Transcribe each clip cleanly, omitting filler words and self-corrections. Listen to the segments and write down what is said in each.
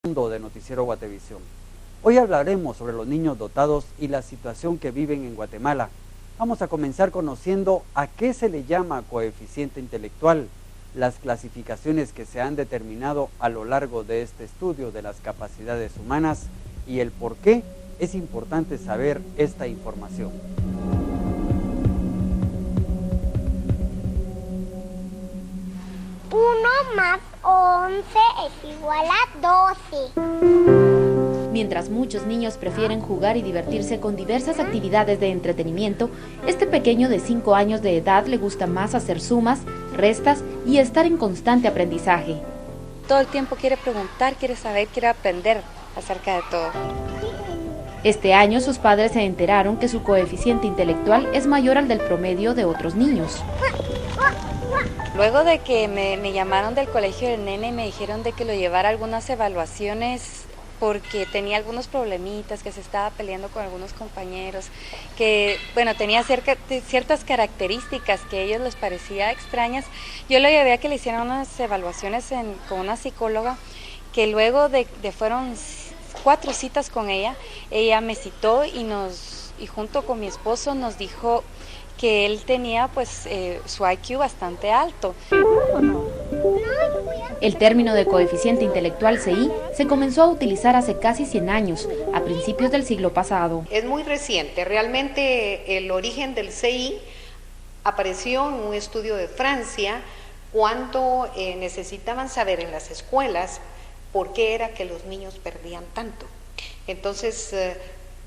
Mundo de Noticiero Guatevisión. Hoy hablaremos sobre los niños dotados y la situación que viven en Guatemala. Vamos a comenzar conociendo a qué se le llama coeficiente intelectual, las clasificaciones que se han determinado a lo largo de este estudio de las capacidades humanas y el por qué es importante saber esta información. Uno más 11 es igual a 12. Mientras muchos niños prefieren jugar y divertirse con diversas actividades de entretenimiento, este pequeño de 5 años de edad le gusta más hacer sumas, restas y estar en constante aprendizaje. Todo el tiempo quiere preguntar, quiere saber, quiere aprender acerca de todo. Este año sus padres se enteraron que su coeficiente intelectual es mayor al del promedio de otros niños. Luego de que me llamaron del colegio del nene y me dijeron de que lo llevara a algunas evaluaciones porque tenía algunos problemitas, que se estaba peleando con algunos compañeros, que bueno, tenía ciertas características que a ellos les parecía extrañas. Yo lo llevé a que le hicieran unas evaluaciones con una psicóloga, que luego fueron 4 citas con ella me citó y junto con mi esposo nos dijo que él tenía pues su IQ bastante alto. El término de coeficiente intelectual CI se comenzó a utilizar hace casi 100 años, a principios del siglo pasado. Es muy reciente, realmente el origen del CI apareció en un estudio de Francia cuando necesitaban saber en las escuelas por qué era que los niños perdían tanto. Entonces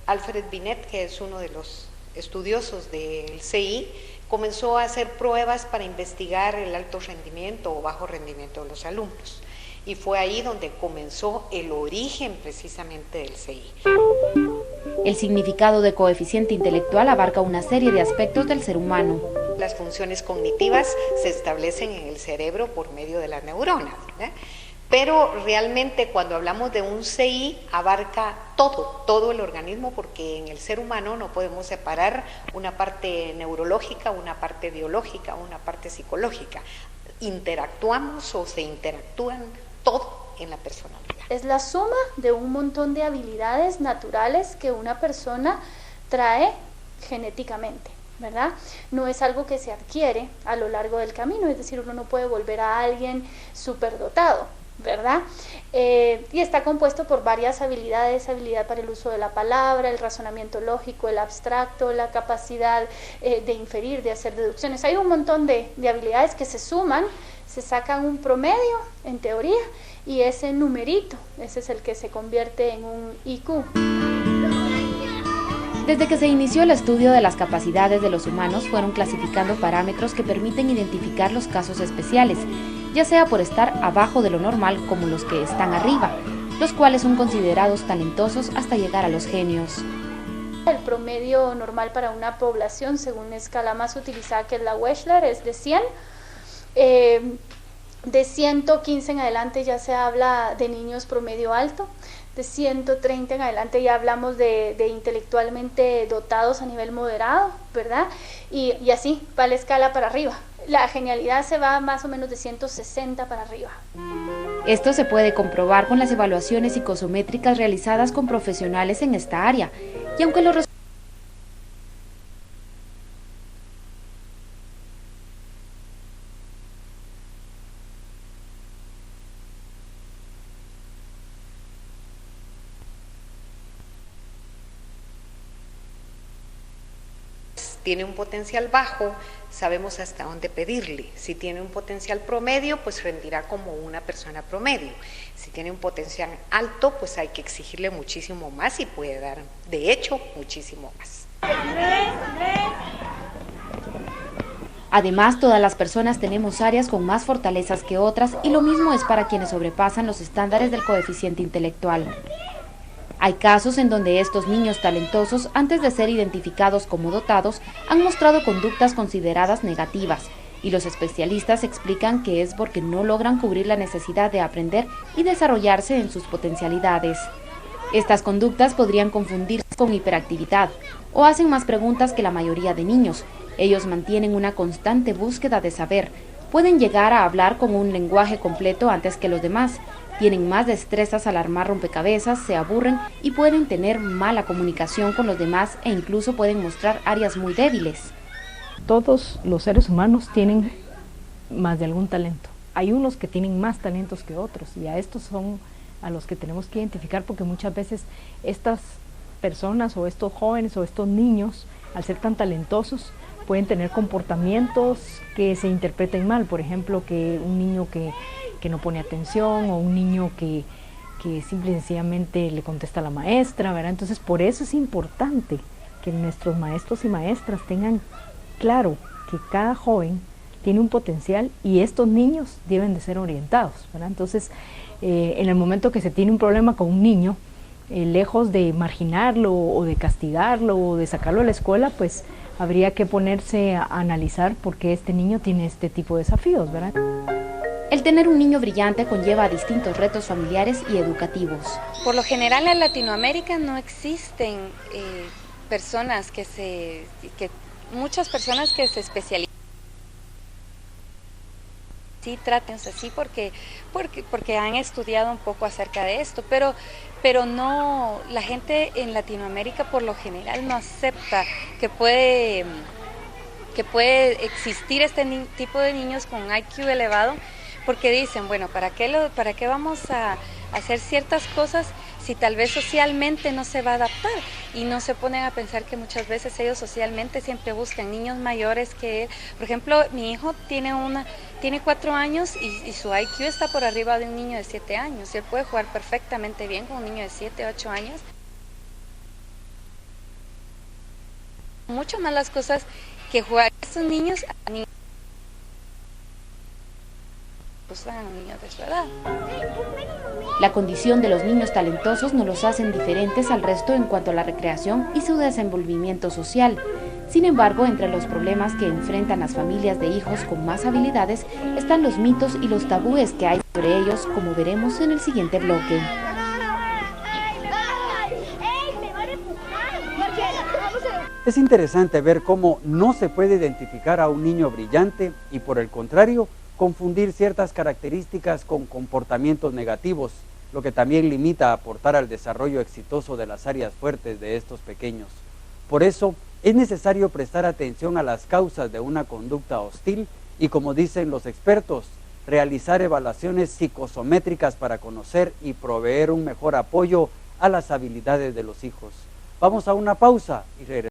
Alfred Binet, que es uno de los estudiosos del CI, comenzó a hacer pruebas para investigar el alto rendimiento o bajo rendimiento de los alumnos. Y fue ahí donde comenzó el origen precisamente del CI. El significado de coeficiente intelectual abarca una serie de aspectos del ser humano. Las funciones cognitivas se establecen en el cerebro por medio de las neuronas, ¿eh? Pero realmente cuando hablamos de un CI abarca todo el organismo, porque en el ser humano no podemos separar una parte neurológica, una parte biológica, una parte psicológica. Interactuamos o se interactúan todo en la personalidad. Es la suma de un montón de habilidades naturales que una persona trae genéticamente, ¿verdad? No es algo que se adquiere a lo largo del camino, es decir, uno no puede volver a alguien superdotado, ¿verdad? Y está compuesto por varias habilidades: habilidad para el uso de la palabra, el razonamiento lógico, el abstracto, la capacidad de inferir, de hacer deducciones. Hay un montón de habilidades que se suman, se sacan un promedio, en teoría, y ese numerito, ese es el que se convierte en un IQ. Desde que se inició el estudio de las capacidades de los humanos, fueron clasificando parámetros que permiten identificar los casos especiales, ya sea por estar abajo de lo normal como los que están arriba, los cuales son considerados talentosos hasta llegar a los genios. El promedio normal para una población, según la escala más utilizada, que es la Wechsler, es de 100. De 115 en adelante ya se habla de niños promedio alto. De 130 en adelante ya hablamos de intelectualmente dotados a nivel moderado, ¿verdad? Y así va la escala para arriba. La genialidad se va más o menos de 160 para arriba. Esto se puede comprobar con las evaluaciones psicosométricas realizadas con profesionales en esta área, y aunque los resultados tiene un potencial bajo, sabemos hasta dónde pedirle. Si tiene un potencial promedio, pues rendirá como una persona promedio. Si tiene un potencial alto, pues hay que exigirle muchísimo más y puede dar, de hecho, muchísimo más. Además, todas las personas tenemos áreas con más fortalezas que otras, y lo mismo es para quienes sobrepasan los estándares del coeficiente intelectual. Hay casos en donde estos niños talentosos, antes de ser identificados como dotados, han mostrado conductas consideradas negativas, y los especialistas explican que es porque no logran cubrir la necesidad de aprender y desarrollarse en sus potencialidades. Estas conductas podrían confundirse con hiperactividad, o hacen más preguntas que la mayoría de niños. Ellos mantienen una constante búsqueda de saber, pueden llegar a hablar con un lenguaje completo antes que los demás, Tienen más destrezas al armar rompecabezas, se aburren y pueden tener mala comunicación con los demás e incluso pueden mostrar áreas muy débiles. Todos los seres humanos tienen más de algún talento. Hay unos que tienen más talentos que otros y a estos son a los que tenemos que identificar, porque muchas veces estas personas o estos jóvenes o estos niños, al ser tan talentosos, pueden tener comportamientos que se interpreten mal. Por ejemplo, que un niño que no pone atención, o un niño que simple y sencillamente le contesta a la maestra, ¿verdad? Entonces, por eso es importante que nuestros maestros y maestras tengan claro que cada joven tiene un potencial y estos niños deben de ser orientados, ¿verdad? Entonces, en el momento que se tiene un problema con un niño, lejos de marginarlo o de castigarlo o de sacarlo de la escuela, pues habría que ponerse a analizar por qué este niño tiene este tipo de desafíos, ¿verdad? El tener un niño brillante conlleva distintos retos familiares y educativos. Por lo general en Latinoamérica no existen muchas personas que se especializan. Sí, trátense así porque han estudiado un poco acerca de esto, pero no, la gente en Latinoamérica por lo general no acepta que puede existir este tipo de niños con IQ elevado, porque dicen, bueno, ¿para qué vamos a hacer ciertas cosas si tal vez socialmente no se va a adaptar? Y no se ponen a pensar que muchas veces ellos socialmente siempre buscan niños mayores que él. Por ejemplo, mi hijo tiene 4 años y su IQ está por arriba de un niño de 7 años. Y él puede jugar perfectamente bien con un niño de 7, 8 años. Mucho más las cosas que juegan estos niños a niños de su edad. La condición de los niños talentosos no los hacen diferentes al resto en cuanto a la recreación y su desenvolvimiento social. Sin embargo, entre los problemas que enfrentan las familias de hijos con más habilidades están los mitos y los tabúes que hay sobre ellos, como veremos en el siguiente bloque. Es interesante ver cómo no se puede identificar a un niño brillante y, por el contrario, confundir ciertas características con comportamientos negativos, lo que también limita a aportar al desarrollo exitoso de las áreas fuertes de estos pequeños. Por eso, es necesario prestar atención a las causas de una conducta hostil y, como dicen los expertos, realizar evaluaciones psicosométricas para conocer y proveer un mejor apoyo a las habilidades de los hijos. Vamos a una pausa y regresamos.